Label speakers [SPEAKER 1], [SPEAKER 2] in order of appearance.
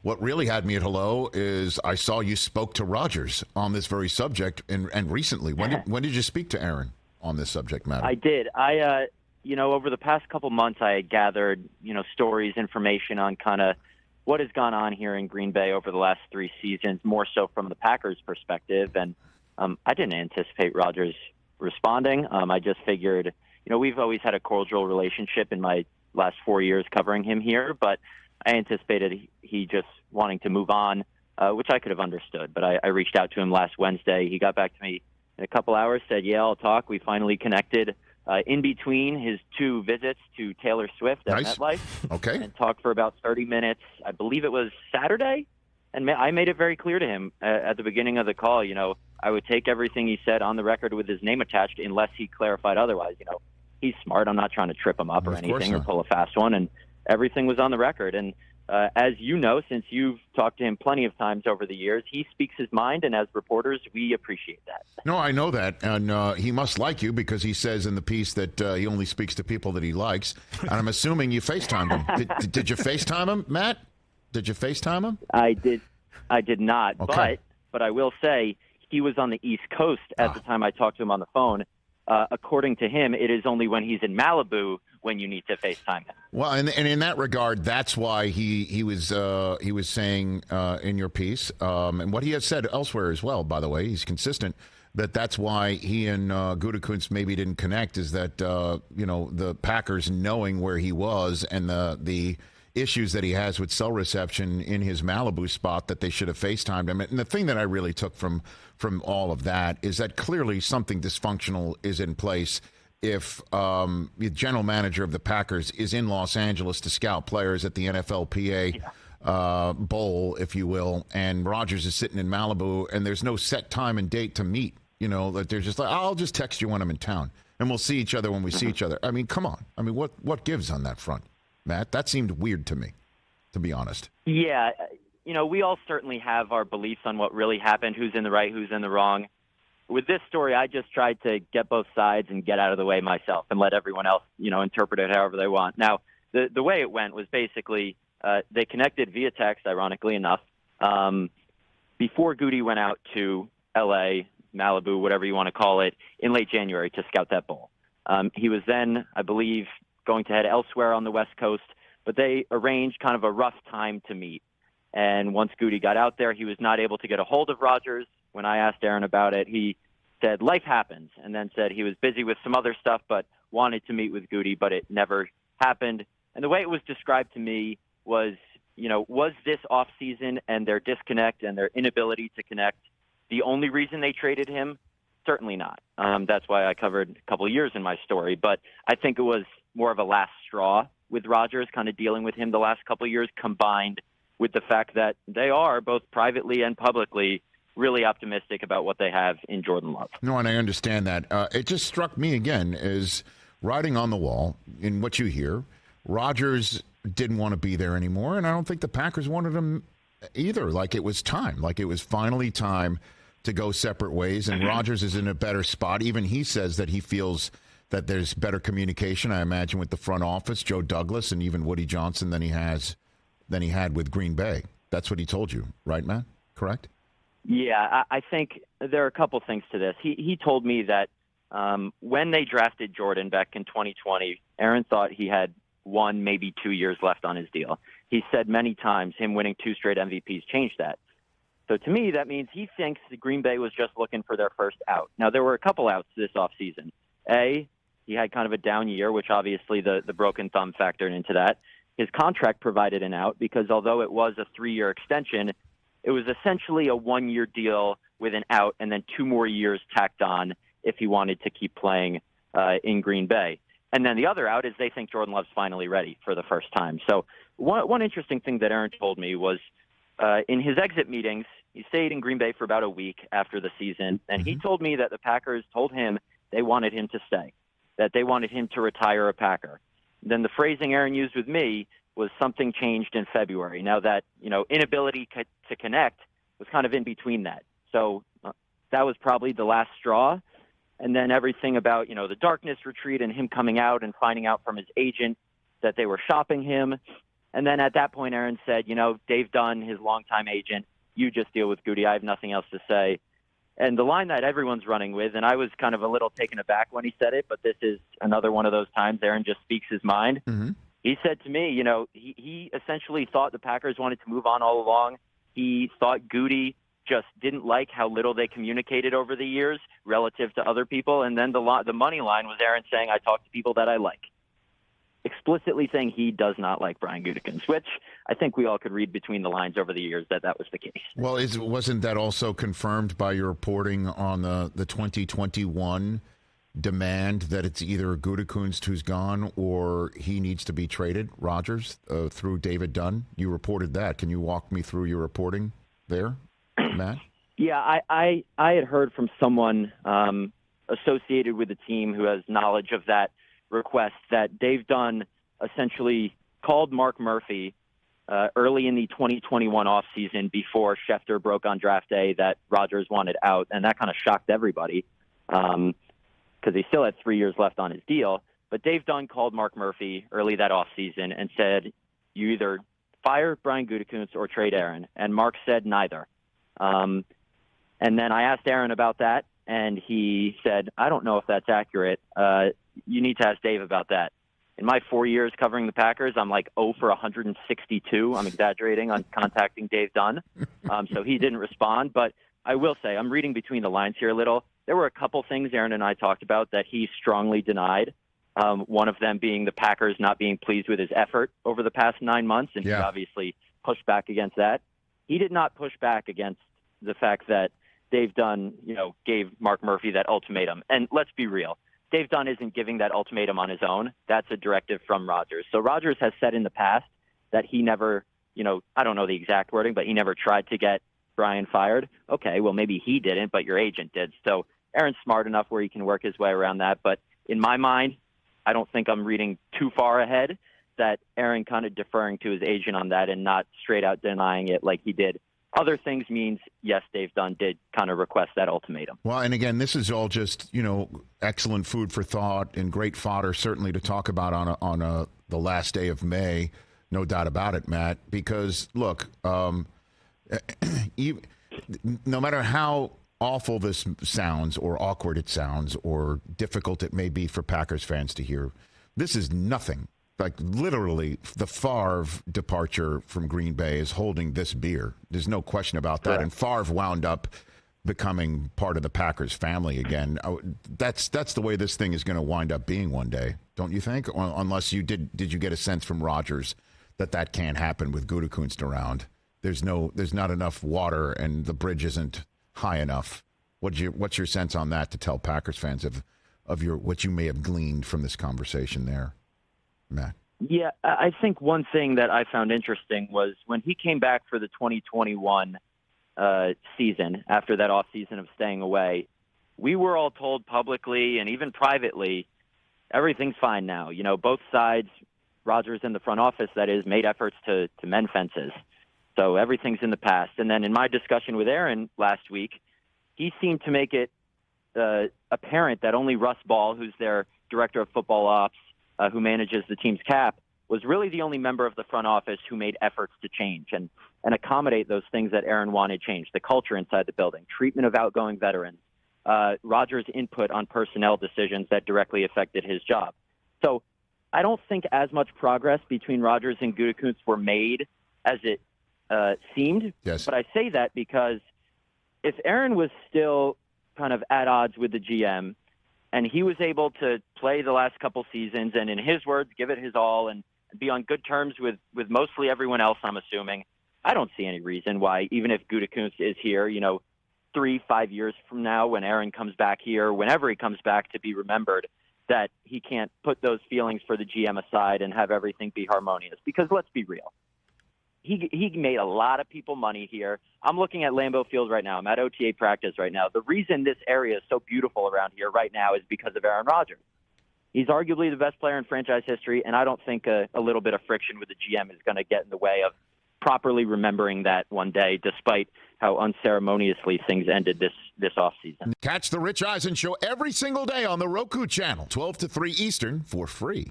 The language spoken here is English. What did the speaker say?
[SPEAKER 1] What really had me at hello is I saw you spoke to Rodgers on this very subject and recently. When did you speak to Aaron on this subject matter?
[SPEAKER 2] I did. Over the past couple months, I had gathered, stories, information on kind of what has gone on here in Green Bay over the last 3 seasons, more so from the Packers' perspective. And I didn't anticipate Rodgers responding. I just figured, we've always had a cordial relationship in my last 4 years covering him here, but I anticipated he just wanting to move on, which I could have understood. But I reached out to him last Wednesday. He got back to me in a couple hours, said, yeah, I'll talk. We finally connected in between his 2 visits to Taylor Swift at MetLife.
[SPEAKER 1] Okay.
[SPEAKER 2] And talked for about 30 minutes. I believe it was Saturday. And I made it very clear to him at the beginning of the call, I would take everything he said on the record with his name attached unless he clarified otherwise. He's smart. I'm not trying to trip him up or anything or pull a fast one. And everything was on the record. And as you know, since you've talked to him plenty of times over the years, he speaks his mind, and as reporters, we appreciate that.
[SPEAKER 1] No, I know that, and he must like you because he says in the piece that he only speaks to people that he likes, and I'm assuming you FaceTimed him. Did you FaceTime him, Matt? Did you FaceTime him?
[SPEAKER 2] I did not,
[SPEAKER 1] okay.
[SPEAKER 2] but I will say he was on the East Coast at the time I talked to him on the phone. According to him, it is only when he's in Malibu when you need to FaceTime him.
[SPEAKER 1] Well, and in that regard, that's why he was saying in your piece, and what he has said elsewhere as well, by the way, he's consistent, that's why he and Gutekunst maybe didn't connect, is that, the Packers knowing where he was and the issues that he has with cell reception in his Malibu spot, that they should have FaceTimed him. And the thing that I really took from all of that is that clearly something dysfunctional is in place if the general manager of the Packers is in Los Angeles to scout players at the NFLPA bowl, if you will, and Rodgers is sitting in Malibu and there's no set time and date to meet, that they're just like, I'll just text you when I'm in town and we'll see each other when we see each other. I mean, come on. I mean, what gives on that front, Matt? That seemed weird to me, to be honest.
[SPEAKER 2] Yeah. We all certainly have our beliefs on what really happened, who's in the right, who's in the wrong. With this story, I just tried to get both sides and get out of the way myself and let everyone else, interpret it however they want. Now, the way it went was basically they connected via text, ironically enough, before Goody went out to L.A., Malibu, whatever you want to call it, in late January to scout that bowl. He was then, I believe, going to head elsewhere on the West Coast, but they arranged kind of a rough time to meet. And once Goody got out there, he was not able to get a hold of Rodgers. When I asked Aaron about it, he said life happens, and then said he was busy with some other stuff but wanted to meet with Goody, but it never happened. And the way it was described to me was, was this offseason and their disconnect and their inability to connect the only reason they traded him? Certainly not. That's why I covered a couple of years in my story. But I think it was more of a last straw with Rodgers, kind of dealing with him the last couple of years, combined with the fact that they are, both privately and publicly, really optimistic about what they have in Jordan Love.
[SPEAKER 1] No, and I understand that. It just struck me again as writing on the wall in what you hear. Rodgers didn't want to be there anymore, and I don't think the Packers wanted him either. Like it was time. Like it was finally time to go separate ways, and Rodgers is in a better spot. Even he says that he feels that there's better communication, I imagine, with the front office, Joe Douglas, and even Woody Johnson than he had with Green Bay. That's what he told you, right, Matt? Correct?
[SPEAKER 2] Yeah, I think there are a couple things to this. He told me that when they drafted Jordan back in 2020, Aaron thought he had 1, maybe 2 years left on his deal. He said many times him winning 2 straight MVPs changed that. So to me, that means he thinks the Green Bay was just looking for their first out. Now, there were a couple outs this offseason. He had kind of a down year, which obviously the broken thumb factored into that. His contract provided an out because although it was a 3-year extension, it was essentially a 1-year deal with an out and then 2 more years tacked on if he wanted to keep playing in Green Bay. And then the other out is they think Jordan Love's finally ready for the first time. So one interesting thing that Aaron told me was in his exit meetings, he stayed in Green Bay for about a week after the season, and he told me that the Packers told him they wanted him to stay, that they wanted him to retire a Packer. Then the phrasing Aaron used with me was something changed in February. Now that, inability to connect was kind of in between that. So that was probably the last straw. And then everything about, the darkness retreat and him coming out and finding out from his agent that they were shopping him. And then at that point, Aaron said, Dave Dunn, his longtime agent, you just deal with Goody. I have nothing else to say. And the line that everyone's running with, and I was kind of a little taken aback when he said it, but this is another one of those times Aaron just speaks his mind.
[SPEAKER 1] Mm-hmm.
[SPEAKER 2] He said to me, he essentially thought the Packers wanted to move on all along. He thought Goody just didn't like how little they communicated over the years relative to other people. And then the money line was Aaron saying, I talk to people that I like. Explicitly saying he does not like Brian Gutekunst, which I think we all could read between the lines over the years that was the case.
[SPEAKER 1] Well, wasn't that also confirmed by your reporting on the 2021 demand that it's either Gutekunst who's gone or he needs to be traded, Rodgers, through David Dunn? You reported that. Can you walk me through your reporting there, Matt?
[SPEAKER 2] Yeah, I had heard from someone associated with the team who has knowledge of that request that Dave Dunn essentially called Mark Murphy early in the 2021 offseason before Schefter broke on draft day that Rodgers wanted out, and that kind of shocked everybody because he still had 3 years left on his deal. But Dave Dunn called Mark Murphy early that offseason and said, you either fire Brian Gutekunst or trade Aaron. And Mark said neither. And then I asked Aaron about that, and he said, I don't know if that's accurate. You need to ask Dave about that. In my 4 years covering the Packers, I'm like 0 for 162. I'm exaggerating on contacting Dave Dunn. So he didn't respond. But I will say, I'm reading between the lines here a little. There were a couple things Aaron and I talked about that he strongly denied. One of them being the Packers not being pleased with his effort over the past 9 months. And he obviously pushed back against that. He did not push back against the fact that Dave Dunn, gave Mark Murphy that ultimatum. And let's be real. Dave Dunn isn't giving that ultimatum on his own. That's a directive from Rodgers. So Rodgers has said in the past that he never, I don't know the exact wording, but he never tried to get Brian fired. Okay, well, maybe he didn't, but your agent did. So Aaron's smart enough where he can work his way around that. But in my mind, I don't think I'm reading too far ahead that Aaron kind of deferring to his agent on that and not straight out denying it like he did. Other things means, yes, Dave Dunn did kind of request that ultimatum.
[SPEAKER 1] Well, and again, this is all just, excellent food for thought and great fodder, certainly to talk about on the last day of May. No doubt about it, Matt, because, look, no matter how awful this sounds or awkward it sounds or difficult it may be for Packers fans to hear, this is nothing. Like, literally, the Favre departure from Green Bay is holding this beer. There's no question about that. Correct. And Favre wound up becoming part of the Packers family again. That's the way this thing is going to wind up being one day, don't you think? Unless you did you get a sense from Rodgers that can't happen with Gutekunst around? There's not enough water and the bridge isn't high enough. What's your sense on that to tell Packers fans of what you may have gleaned from this conversation there, Matt?
[SPEAKER 2] Yeah, I think one thing that I found interesting was when he came back for the 2021 season, after that offseason of staying away, we were all told publicly and even privately, everything's fine now. Both sides, Rodgers in the front office, that is, made efforts to mend fences. So everything's in the past. And then in my discussion with Aaron last week, he seemed to make it apparent that only Russ Ball, who's their director of football ops, who manages the team's cap, was really the only member of the front office who made efforts to change and accommodate those things that Aaron wanted changed, the culture inside the building, treatment of outgoing veterans, Rodgers' input on personnel decisions that directly affected his job. So I don't think as much progress between Rodgers and Gutekunst were made as it seemed.
[SPEAKER 1] Yes.
[SPEAKER 2] But I say that because if Aaron was still kind of at odds with the GM, and he was able to play the last couple seasons and, in his words, give it his all and be on good terms with mostly everyone else, I'm assuming, I don't see any reason why, even if Gutekunst is here, 3-5 years from now when Aaron comes back here, whenever he comes back to be remembered, that he can't put those feelings for the GM aside and have everything be harmonious. Because let's be real. He made a lot of people money here. I'm looking at Lambeau Field right now. I'm at OTA practice right now. The reason this area is so beautiful around here right now is because of Aaron Rodgers. He's arguably the best player in franchise history, and I don't think a little bit of friction with the GM is going to get in the way of properly remembering that one day, despite how unceremoniously things ended this offseason.
[SPEAKER 1] Catch the Rich Eisen Show every single day on the Roku channel, 12 to 3 Eastern, for free.